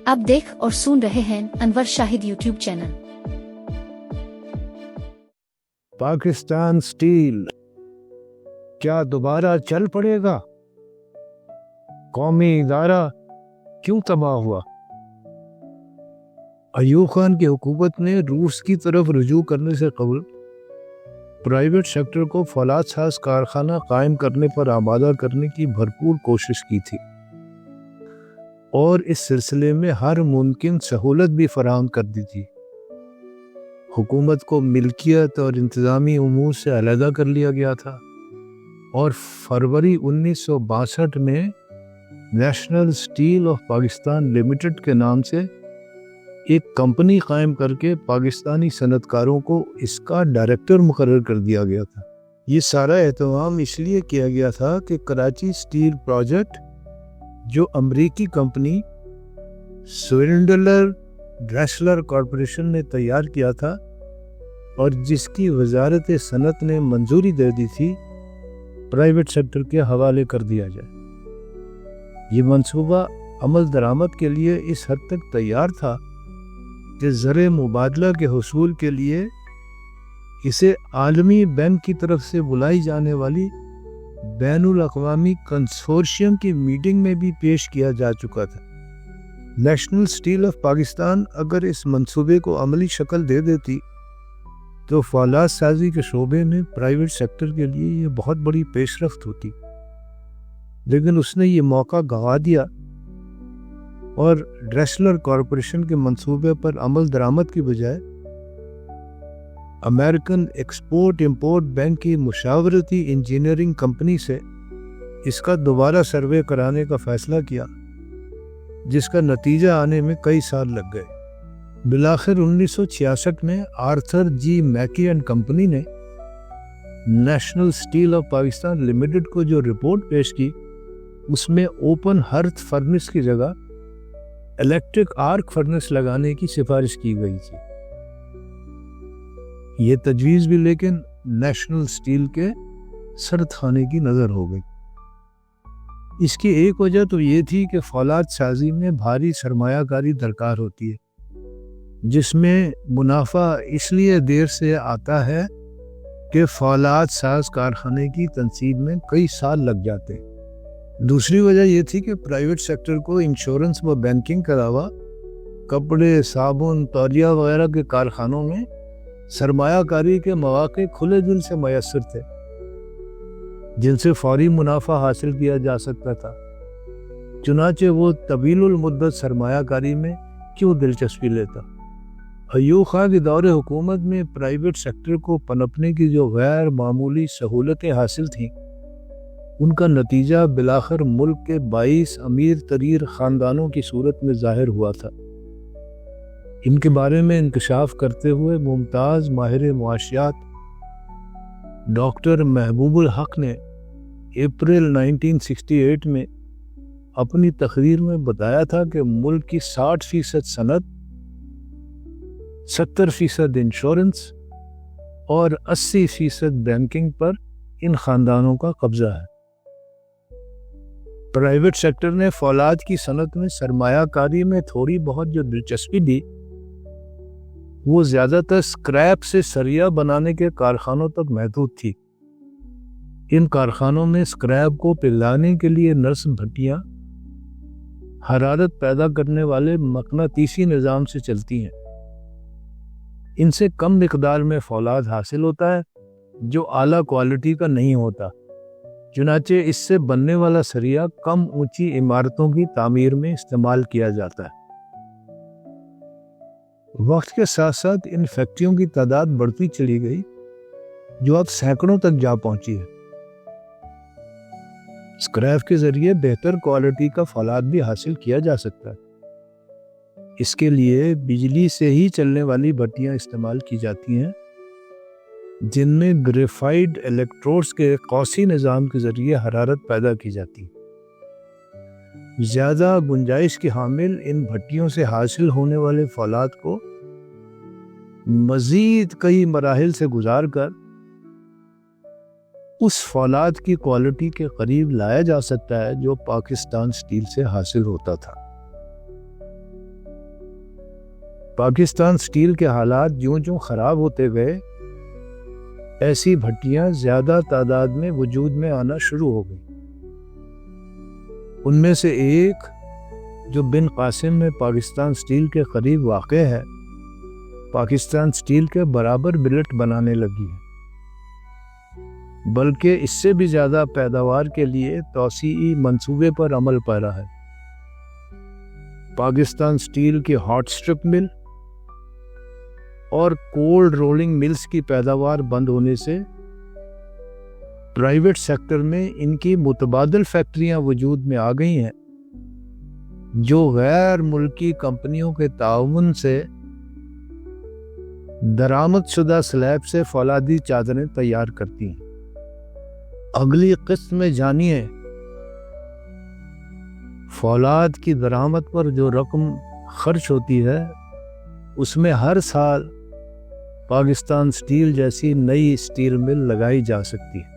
आप देख और सुन रहे हैं Anwar Shahid YouTube channel. Pakistan steel क्या दोबारा चल पड़ेगा? कौमी इदारा क्यों तबाह हुआ? अयूब खान की हुकूमत ने रूस की तरफ रुजू करने से कबल प्राइवेट सेक्टर को फौलाद साज कारखाना कायम करने पर आमादा करने की भरपूर कोशिश की थी और इस सिलसिले में हर मुमकिन सहूलत भी फराहम कर दी थी। हुकूमत को मिल्कियत और इंतज़ामी उमूर से अलहदा कर लिया गया था और फरवरी 1962 में national Steel of Pakistan limited के नाम से एक कंपनी कायम करके पाकिस्तानी सनतकारों को इसका डायरेक्टर मुकर्रर कर दिया गया था। ये सारा एहतमाम इसलिए किया गया था कि कराची स्टील प्रोजेक्ट, जो अमरीकी कंपनी स्विंडलर ड्रेसलर कॉरपोरेशन ने तैयार किया था और जिसकी वजारत सनत ने मंजूरी दे दी थी, प्राइवेट सेक्टर के हवाले कर दिया जाए। ये मंसूबा अमल दरामद के लिए इस हद तक तैयार था कि ज़र मुबादला के हुसूल के लिए इसे आलमी बैंक की तरफ से बुलाई जाने वाली बैनुल अक़वामी कंसोर्शियम की मीटिंग में भी पेश किया जा चुका था। नेशनल स्टील ऑफ पाकिस्तान अगर इस मंसूबे को अमली शक्ल दे देती तो फौलाद साजी के शोबे में प्राइवेट सेक्टर के लिए ये बहुत बड़ी पेशरफ्त होती, लेकिन उसने ये मौका गंवा दिया और ड्रेसलर कॉरपोरेशन के मंसूबे पर अमल दरामद की बजाय अमेरिकन एक्सपोर्ट इंपोर्ट बैंक की मुशावरती इंजीनियरिंग कंपनी से इसका दोबारा सर्वे कराने का फैसला किया, जिसका नतीजा आने में कई साल लग गए। बिलाखिर 1966 में Arthur G McKee and Company ने National Steel of Pakistan Limited को जो रिपोर्ट पेश की, उसमें ओपन हर्थ फर्नेस की जगह इलेक्ट्रिक आर्क फर्नेस लगाने की सिफारिश की गई थी। ये तजवीज़ भी लेकिन नेशनल स्टील के सरद खाने की नज़र हो गई। इसकी एक वजह तो ये थी कि फौलाद साजी में भारी सरमायाकारी दरकार होती है, जिसमें मुनाफा इसलिए देर से आता है कि फौलाद साज कारखाने की तनसीब में कई साल लग जाते हैं। दूसरी वजह यह थी कि प्राइवेट सेक्टर को इंश्योरेंस व बैंकिंग के अलावा कपड़े, साबुन, तौलिया वगैरह के कारखानों में सरमायाकारी के मौके खुले दिल से मयसर थे, जिनसे फौरी मुनाफा हासिल किया जा सकता था। चुनाचे वो तवीलुल मुद्दत सरमायाकारी में क्यों दिलचस्पी लेता? अयूब खान के दौरे हुकूमत में प्राइवेट सेक्टर को पनपने की जो गैर मामूली सहूलतें हासिल थीं, उनका नतीजा बिलाखिर मुल्क के 22 अमीर तरीन ख़ानदानों की सूरत में ज़ाहिर हुआ था। इनके बारे में इंकशाफ करते हुए मुमताज़ माहिर मुआशियात डॉक्टर महबूबुल हक ने अप्रैल 1968 में अपनी तकरीर में बताया था कि मुल्क की 60% सनत, 70% इंश्योरेंस और 80% बैंकिंग पर इन ख़ानदानों का कब्जा है। प्राइवेट सेक्टर ने फौलाद की सनत में सरमायाकारी में थोड़ी बहुत जो दिलचस्पी दी, वो ज़्यादातर स्क्रैप से सरिया बनाने के कारखानों तक महदूद थी। इन कारखानों में स्क्रैप को पिघलाने के लिए नरम भट्टियाँ हरारत पैदा करने वाले मकनातीसी निज़ाम से चलती हैं। इनसे कम मिकदार में फौलाद हासिल होता है जो आला क्वालिटी का नहीं होता, चुनाचे इससे बनने वाला सरिया कम ऊंची इमारतों की तामीर में इस्तेमाल किया जाता है। वक्त के साथ साथ इन फैक्ट्रियों की तादाद बढ़ती चली गई, जो अब सैकड़ों तक जा पहुंची है। स्क्रैप के जरिए बेहतर क्वालिटी का फौलाद भी हासिल किया जा सकता है। इसके लिए बिजली से ही चलने वाली भट्टियां इस्तेमाल की जाती हैं, जिनमें ग्रेफाइट इलेक्ट्रोड्स के कौसी निज़ाम के जरिए हरारत पैदा की जाती है। ज़्यादा गुंजाइश की हामिल इन भट्टियों से हासिल होने वाले फौलाद को मज़ीद कई मराहिल से गुजार कर उस फौलाद की क्वालिटी के करीब लाया जा सकता है जो पाकिस्तान स्टील से हासिल होता था। پاکستان سٹیل کے حالات جوں جوں خراب ہوتے گئے، ایسی بھٹیاں زیادہ تعداد میں وجود میں آنا شروع ہو گئی۔ ان میں سے ایک جو بن قاسم میں پاکستان سٹیل کے قریب واقع ہے، پاکستان سٹیل کے برابر بلٹ بنانے لگی ہے، بلکہ اس سے بھی زیادہ پیداوار کے لیے توسیعی منصوبے پر عمل پیرا ہے۔ پاکستان سٹیل کی ہاٹ سٹرپ مل اور کولڈ رولنگ ملز کی پیداوار بند ہونے سے پرائیویٹ سیکٹر میں ان کی متبادل فیکٹریاں وجود میں آ گئی ہیں، جو غیر ملکی کمپنیوں کے تعاون سے درآمد شدہ سلیب سے فولادی چادریں تیار کرتی ہیں۔ اگلی قسط میں جانیے فولاد کی درآمد پر جو رقم خرچ ہوتی ہے، اس میں ہر سال پاکستان سٹیل جیسی نئی سٹیل مل لگائی جا سکتی ہے۔